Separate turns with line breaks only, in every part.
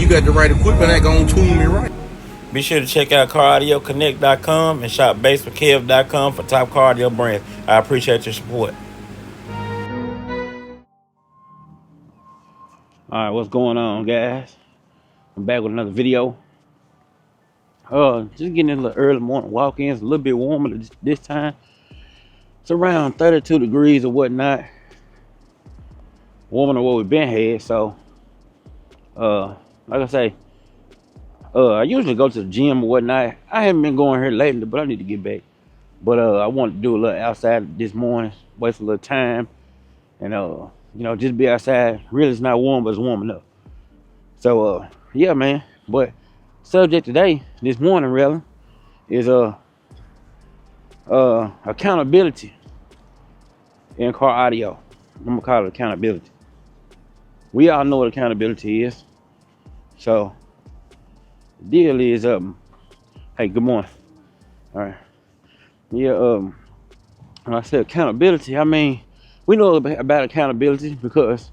you got the right equipment, that gonna tune me right.
Be sure to check out CarAudioConnect.com and shop BASSWITHKEV.com for top car audio brands. I appreciate your support. All right, what's going on, guys? I'm back with another video. Just getting in a little early morning walk-ins, a little bit warmer this time. It's around 32 degrees or whatnot. Warmer than what we've been had. So, like I say, I usually go to the gym or whatnot. I haven't been going here lately, but I need to get back. But I wanted to do a little outside this morning, waste a little time, and you know, just be outside. Really, it's not warm, but it's warm enough. So yeah, man. But subject today, this morning, really, is accountability in car audio. I'm gonna call it accountability. We all know what accountability is. So the deal is hey, good morning. All right. Yeah, when I say accountability, I mean we know about accountability because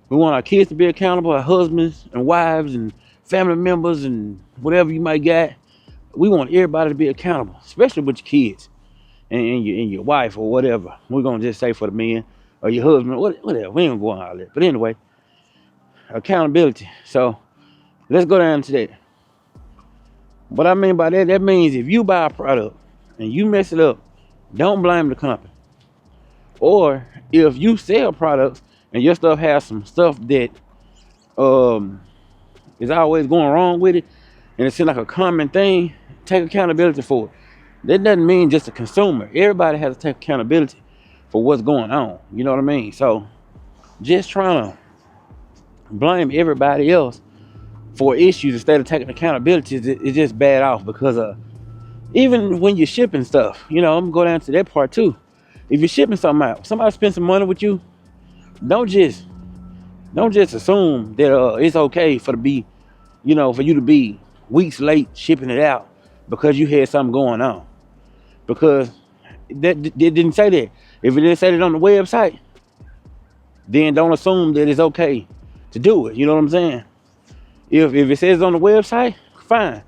we want our kids to be accountable, our husbands and wives and family members and whatever you might got. We want everybody to be accountable, especially with your kids and your wife or whatever. We're gonna just say for the men or your husband, whatever. We ain't gonna go on all that. But anyway, accountability. So let's go down to that. What I mean by that, that means if you buy a product and you mess it up, don't blame the company. Or if you sell products and your stuff has some stuff that is always going wrong with it, and it seems like a common thing, take accountability for it. That doesn't mean just a consumer. Everybody has to take accountability for what's going on. You know what I mean? So just trying to blame everybody else for issues instead of taking accountability is just bad off, because even when you're shipping stuff, you know, I'm gonna go down to that part too. If you're shipping something out, somebody spends some money with you, don't just assume that it's okay for you to be weeks late shipping it out because you had something going on. Because it didn't say that. If it didn't say that on the website, then don't assume that it's okay to do it. You know what I'm saying? If it says on the website, fine.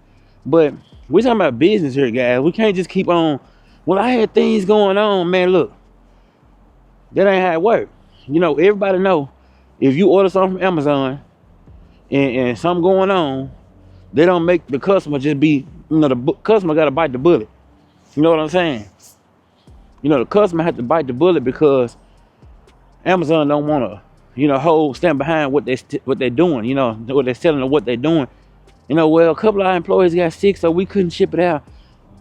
But we're talking about business here, guys. We can't just keep on, well, I had things going on. Man, look, that ain't how it works. You know, everybody know if you order something from Amazon and something going on, they don't make the customer just be, you know, the customer got to bite the bullet. You know what I'm saying? You know, the customer has to bite the bullet because Amazon don't want to, you know, stand behind what they're doing, you know, what they're selling or what they're doing. You know, well, a couple of our employees got sick, so we couldn't ship it out.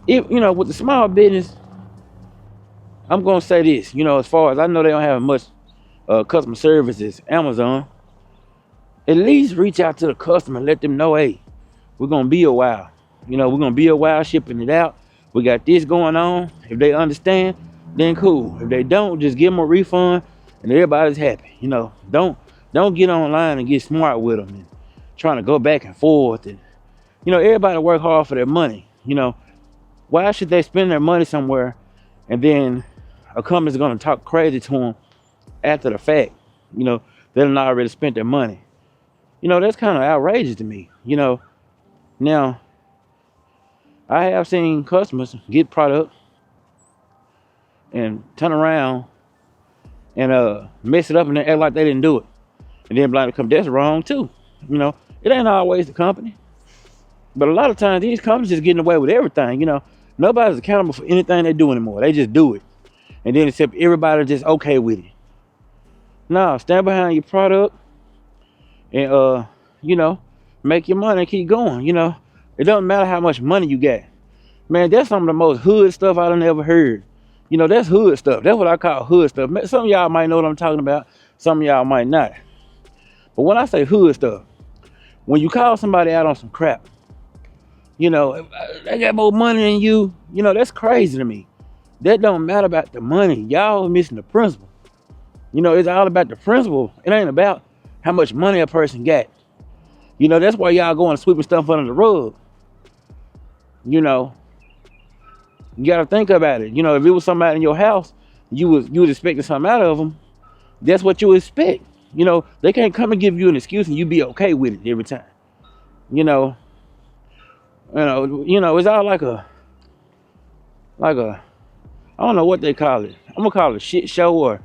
If, you know, with the small business, I'm going to say this, you know, as far as I know, they don't have much customer service as Amazon. At least reach out to the customer and let them know, hey, we're going to be a while. You know, we're going to be a while shipping it out. We got this going on. If they understand, then cool. If they don't, just give them a refund and everybody's happy. You know, don't get online and get smart with them and trying to go back and forth. And, you know, everybody work hard for their money. You know, why should they spend their money somewhere and then a company's going to talk crazy to them after the fact? You know, they done already spent their money. You know, that's kind of outrageous to me. You know, now I have seen customers get product and turn around and mess it up and act like they didn't do it, and then blame the company. That's wrong too. You know, it ain't always the company, but a lot of times these companies just getting away with everything. You know, nobody's accountable for anything they do anymore. They just do it, and then except everybody just okay with it. No, stand behind your product and you know, make your money and keep going. You know, it doesn't matter how much money you got. Man, that's some of the most hood stuff I done ever heard. You know, that's hood stuff. That's what I call hood stuff. Some of y'all might know what I'm talking about. Some of y'all might not. But when I say hood stuff, when you call somebody out on some crap, you know, they got more money than you, you know, that's crazy to me. That don't matter about the money. Y'all missing the principle. You know, it's all about the principle. It ain't about how much money a person got. You know, that's why y'all going sweeping stuff under the rug. You know, you got to think about it. You know, if it was somebody in your house, you was expecting something out of them. That's what you expect. You know, they can't come and give you an excuse and you be okay with it every time. you know, it's all like a, I don't know what they call it. I'm gonna call it a shit show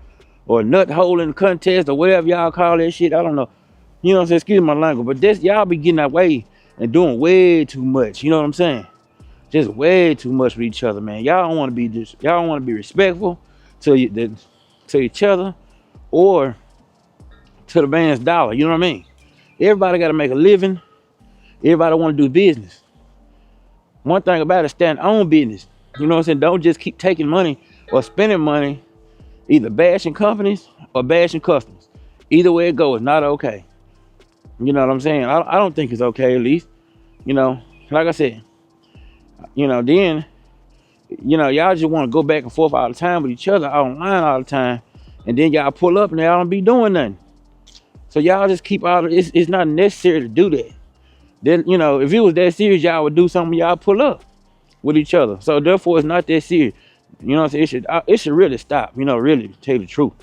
or nut holding contest or whatever y'all call that shit. I don't know. You know what I'm saying? Excuse my language, but this y'all be getting that way and doing way too much. You know what I'm saying? Just way too much with each other, man. Y'all don't want to be y'all don't want to be respectful to each other or to the man's dollar. You know what I mean? Everybody got to make a living. Everybody want to do business. One thing about it, stand on business. You know what I'm saying? Don't just keep taking money or spending money, either bashing companies or bashing customers. Either way it goes, not okay. You know what I'm saying? I don't think it's okay, at least. You know, like I said, then, y'all just want to go back and forth all the time with each other online all the time. And then y'all pull up and y'all don't be doing nothing. So y'all just keep out of it. It's not necessary to do that. Then, if it was that serious, y'all would do something, y'all pull up with each other. So therefore, it's not that serious. You know what I'm saying? It should really stop, really, to tell you the truth.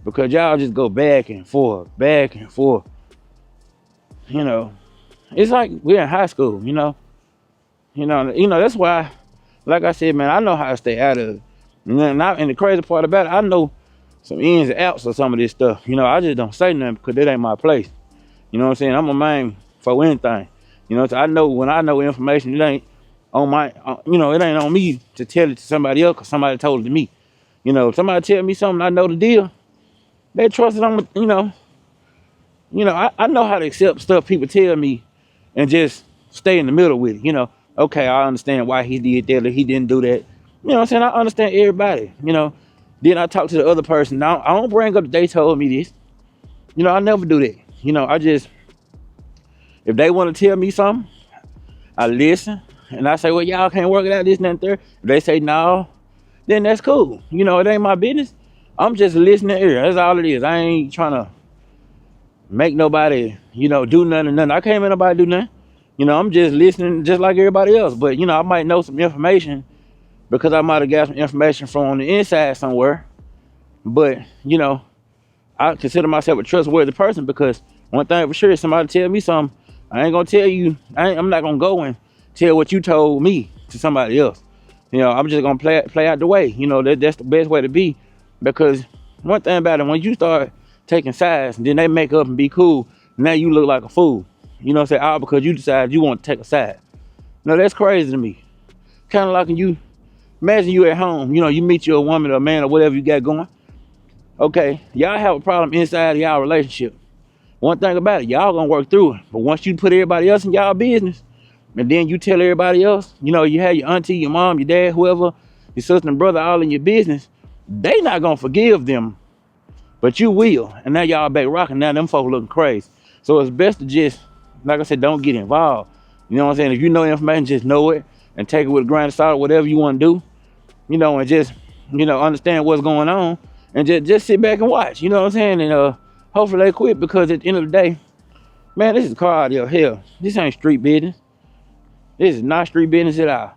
Because y'all just go back and forth, back and forth. It's like we're in high school, that's why, like I said, man, I know how to stay out of it. And the crazy part about it, I know some ins and outs of some of this stuff. I just don't say nothing because that ain't my place. You know what I'm saying? I'm a man for anything. So I know when I know information, it ain't on my, it ain't on me to tell it to somebody else because somebody told it to me. If somebody tell me something, I know the deal. They trust it on, I know how to accept stuff people tell me and just stay in the middle with it. Okay, I understand why he did that or he didn't do that. You know what I'm saying? I understand everybody, Then I talk to the other person. Now, I don't bring up that they told me this. I never do that. I just, if they want to tell me something, I listen. And I say, well, y'all can't work it out, this and that, third. If they say no, then that's cool. It ain't my business. I'm just listening here. That's all it is. I ain't trying to make nobody, do nothing. I can't make nobody do nothing. I'm just listening just like everybody else. But, I might know some information because I might have got some information from on the inside somewhere. But, I consider myself a trustworthy person because one thing for sure, if somebody tell me something, I ain't gonna tell you, I'm not gonna go and tell what you told me to somebody else. I'm just gonna play out the way. That's the best way to be. Because one thing about it, when you start taking sides and then they make up and be cool, now you look like a fool. All because you decide you want to take a side. That's crazy to me. Kind of like when you, imagine you at home, you meet your woman or a man or whatever you got going. Okay, y'all have a problem inside of y'all relationship. One thing about it, y'all gonna work through it. But once you put everybody else in y'all business, and then you tell everybody else, you have your auntie, your mom, your dad, whoever, your sister and brother all in your business, they not gonna forgive them, but you will. And now y'all back rocking, now them folks looking crazy. So it's best to just, like I said, don't get involved. You know what I'm saying? If you know information, just know it and take it with a grain of salt, whatever you want to do, and just, understand what's going on and just sit back and watch, you know what I'm saying? And hopefully they quit because at the end of the day, man, this is car out of hell. This ain't street business. This is not street business at all.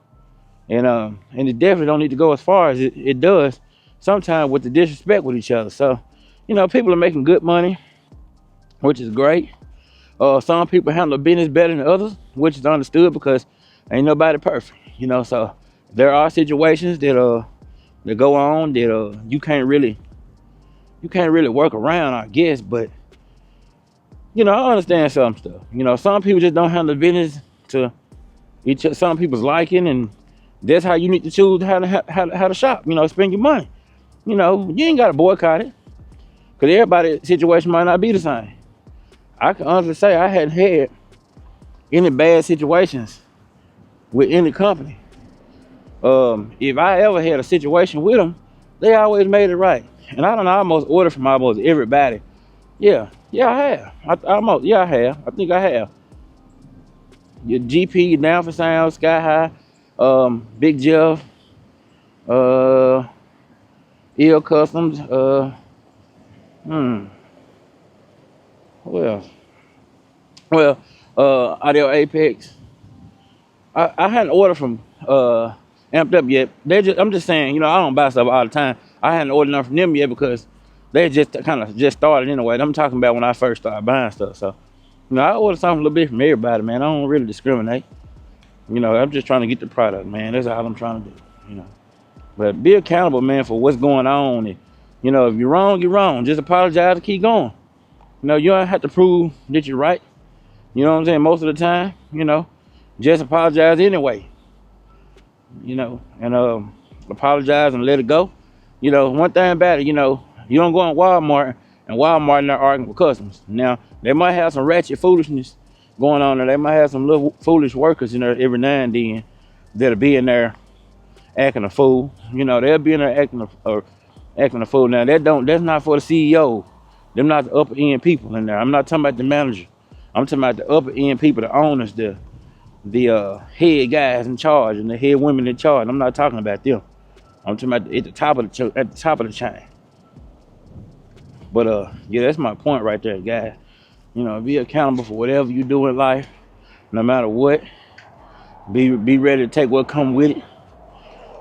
And it definitely don't need to go as far as it does sometimes with the disrespect with each other. So, people are making good money, which is great. Some people handle business better than others, which is understood because ain't nobody perfect, so there are situations that go on that you can't really work around, I guess. But I understand some stuff. Some people just don't handle business to some people's liking, and that's how you need to choose how to shop. Spend your money. You ain't got to boycott it because everybody's situation might not be the same. I can honestly say I hadn't had any bad situations with any company. If I ever had a situation with them, they always made it right. And I don't know, I almost ordered from almost everybody. Yeah, I have. I have. I think I have. Your GP, Down for Sound, Sky High, Big Jeff, Ill Customs, what else? Well, Audio Apex. I hadn't ordered from Amped Up yet. I'm just saying, I don't buy stuff all the time. I hadn't ordered none from them yet because they just kind of just started anyway. I'm talking about when I first started buying stuff. So, You know, I order something a little bit from everybody, man. I don't really discriminate. You know, I'm just trying to get the product, man. That's all I'm trying to do, you know. But be accountable, man, for what's going on. And, you know, if you're wrong, you're wrong. Just apologize and keep going. You know, you don't have to prove that you're right. You know what I'm saying? Most of the time, you know, just apologize anyway. You know, and apologize and let it go. You know, one thing about it, you know, you don't go in Walmart and Walmart not arguing with customers. Now, they might have some ratchet foolishness going on there. They might have some little foolish workers in there every now and then that'll be in there acting a fool. You know, they'll be in there acting a fool. Now, that's not for the CEO. Them not the upper end people in there. I'm not talking about the manager. I'm talking about the upper end people, the owners, the head guys in charge and the head women in charge. I'm not talking about them. I'm talking about at the top of the chain. But yeah, that's my point right there, guys. You know, be accountable for whatever you do in life, no matter what. Be ready to take what come with it.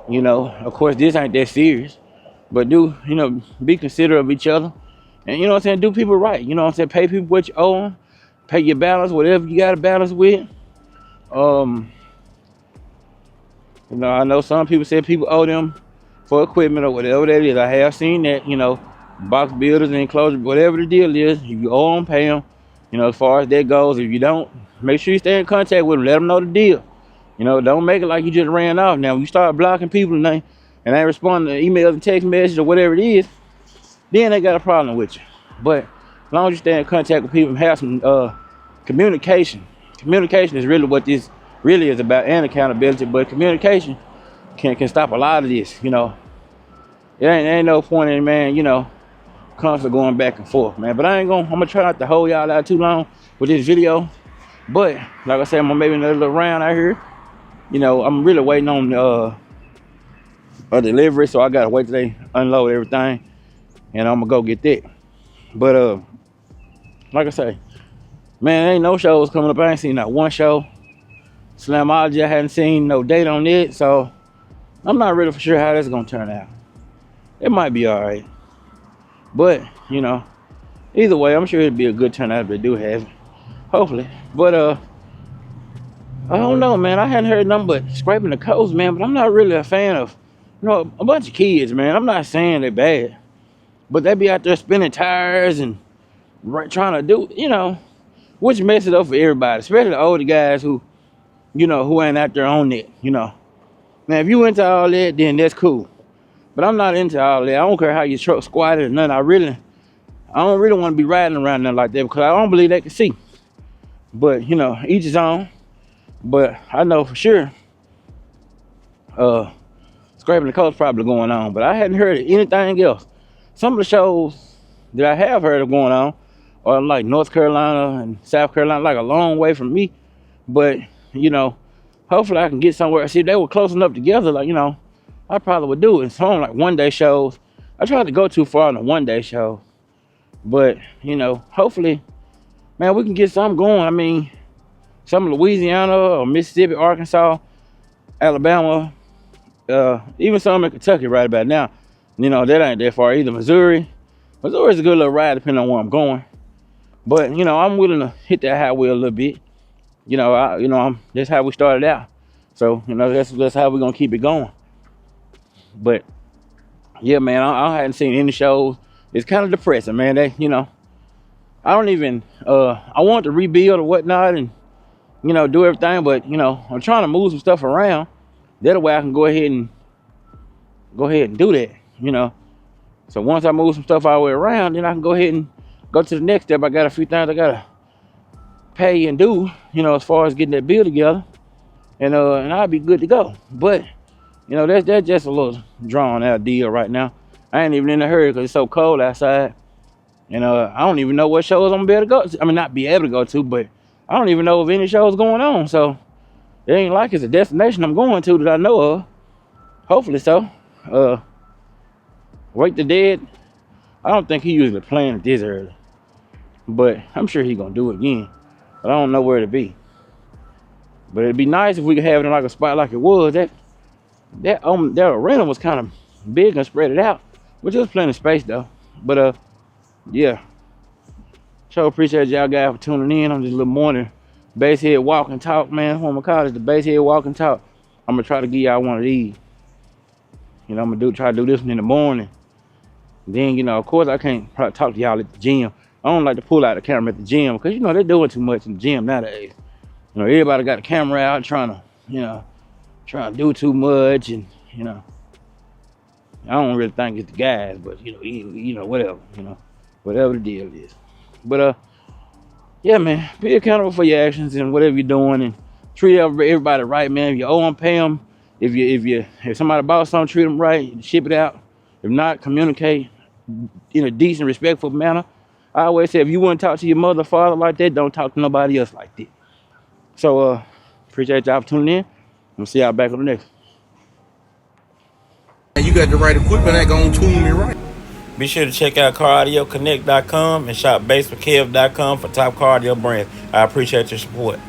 You know, of course, this ain't that serious, but you know, be considerate of each other, and you know what I'm saying. Do people right. You know what I'm saying. Pay people what you owe them. Pay your balance, whatever you got to balance with. You know, I know some people say people owe them for equipment or whatever that is. I have seen that, you know, box builders and enclosures, whatever the deal is. If you owe them, pay them. You know, as far as that goes. If you don't, make sure you stay in contact with them. Let them know the deal. You know, don't make it like you just ran off. Now, when you start blocking people and they ain't responding to emails and text messages or whatever it is, then they got a problem with you. But as long as you stay in contact with people and have some communication. Communication is really what this really is about, and accountability. But communication can stop a lot of this. You know, there ain't no point in, man, you know, constantly going back and forth, man. But I'm gonna try not to hold y'all out too long with this video. But like I said, I'm gonna maybe another little round out here. You know, I'm really waiting on a delivery, so I gotta wait till they unload everything, and I'm gonna go get that. But like I say, man, there ain't no shows coming up. I ain't seen not one show. Slamology, I hadn't seen no date on it, so I'm not really for sure how that's gonna turn out. It might be all right, but you know, either way, I'm sure it'd be a good turnout if they do have it, hopefully. But I don't know, man. I hadn't heard nothing but scraping the coast, man. But I'm not really a fan of, you know, a bunch of kids, man. I'm not saying they're bad, but they be out there spinning tires and trying to do, you know, which messes it up for everybody, especially the older guys who, you know, who ain't out there on it, you know. Now, if you into all that, then that's cool. But I'm not into all that. I don't care how your truck squatted or nothing. I don't really want to be riding around nothing like that because I don't believe they can see. But, you know, each his own. But I know for sure scraping the coast probably going on. But I hadn't heard of anything else. Some of the shows that I have heard of going on are like North Carolina and South Carolina, like a long way from me. But, you know, hopefully I can get somewhere. See, if they were close enough together, like, you know, I probably would do it. Some like one-day shows. I tried to go too far on a one-day show. But, you know, hopefully, man, we can get something going. I mean, some of Louisiana or Mississippi, Arkansas, Alabama, even some in Kentucky right about now. You know, that ain't that far either. Missouri's a good little ride depending on where I'm going. But, you know, I'm willing to hit that highway a little bit. You know, that's how we started out. So, you know, that's how we're going to keep it going. But, yeah, man, I hadn't seen any shows. It's kind of depressing, man. They, you know, I don't even, I want to rebuild or whatnot and, you know, do everything. But, you know, I'm trying to move some stuff around. That way I can go ahead and do that, you know. So once I move some stuff all the way around, then I can go ahead and go to the next step. I got a few things I got to pay and do, you know, as far as getting that bill together. And I'll be good to go. But, you know, that's just a little drawn out deal right now. I ain't even in a hurry because it's so cold outside. And I don't even know what shows I'm gonna be able to go to. I mean, not be able to go to, but I don't even know if any shows going on. So it ain't like it's a destination I'm going to that I know of. Hopefully so. Wake the Dead, I don't think he usually playing it this early. But I'm sure he's gonna do it again. But I don't know where to be. But it'd be nice if we could have it in like a spot like it was. That arena was kind of big and spread it out, which was plenty of space though. But yeah, Sure appreciate y'all guys for tuning in on this little morning basshead walk and talk, man. That's what I'm gonna call it, the basshead walk and talk. I'm gonna try to give y'all one of these. You know, I'm gonna try to do this one in the morning. Then, you know, of course I can't probably talk to y'all at the gym. I don't like to pull out the camera at the gym because, you know, they're doing too much in the gym nowadays. You know, everybody got the camera out trying to, you know, trying to do too much, and, you know, I don't really think it's the guys, but, you know, whatever, you know, whatever the deal is. But, yeah, man, be accountable for your actions and whatever you're doing, and treat everybody right, man. If you owe them, pay them. If somebody bought something, treat them right, ship it out. If not, communicate in a decent, respectful manner. I always say, if you want to talk to your mother or father like that, don't talk to nobody else like that. So, appreciate y'all for tuning in. I'm gonna see y'all back on the next.
And you got the right equipment that gonna tune me right.
Be sure to check out CarAudioConnect.com and shop BASSWITHKEV.com for top car audio brands. I appreciate your support.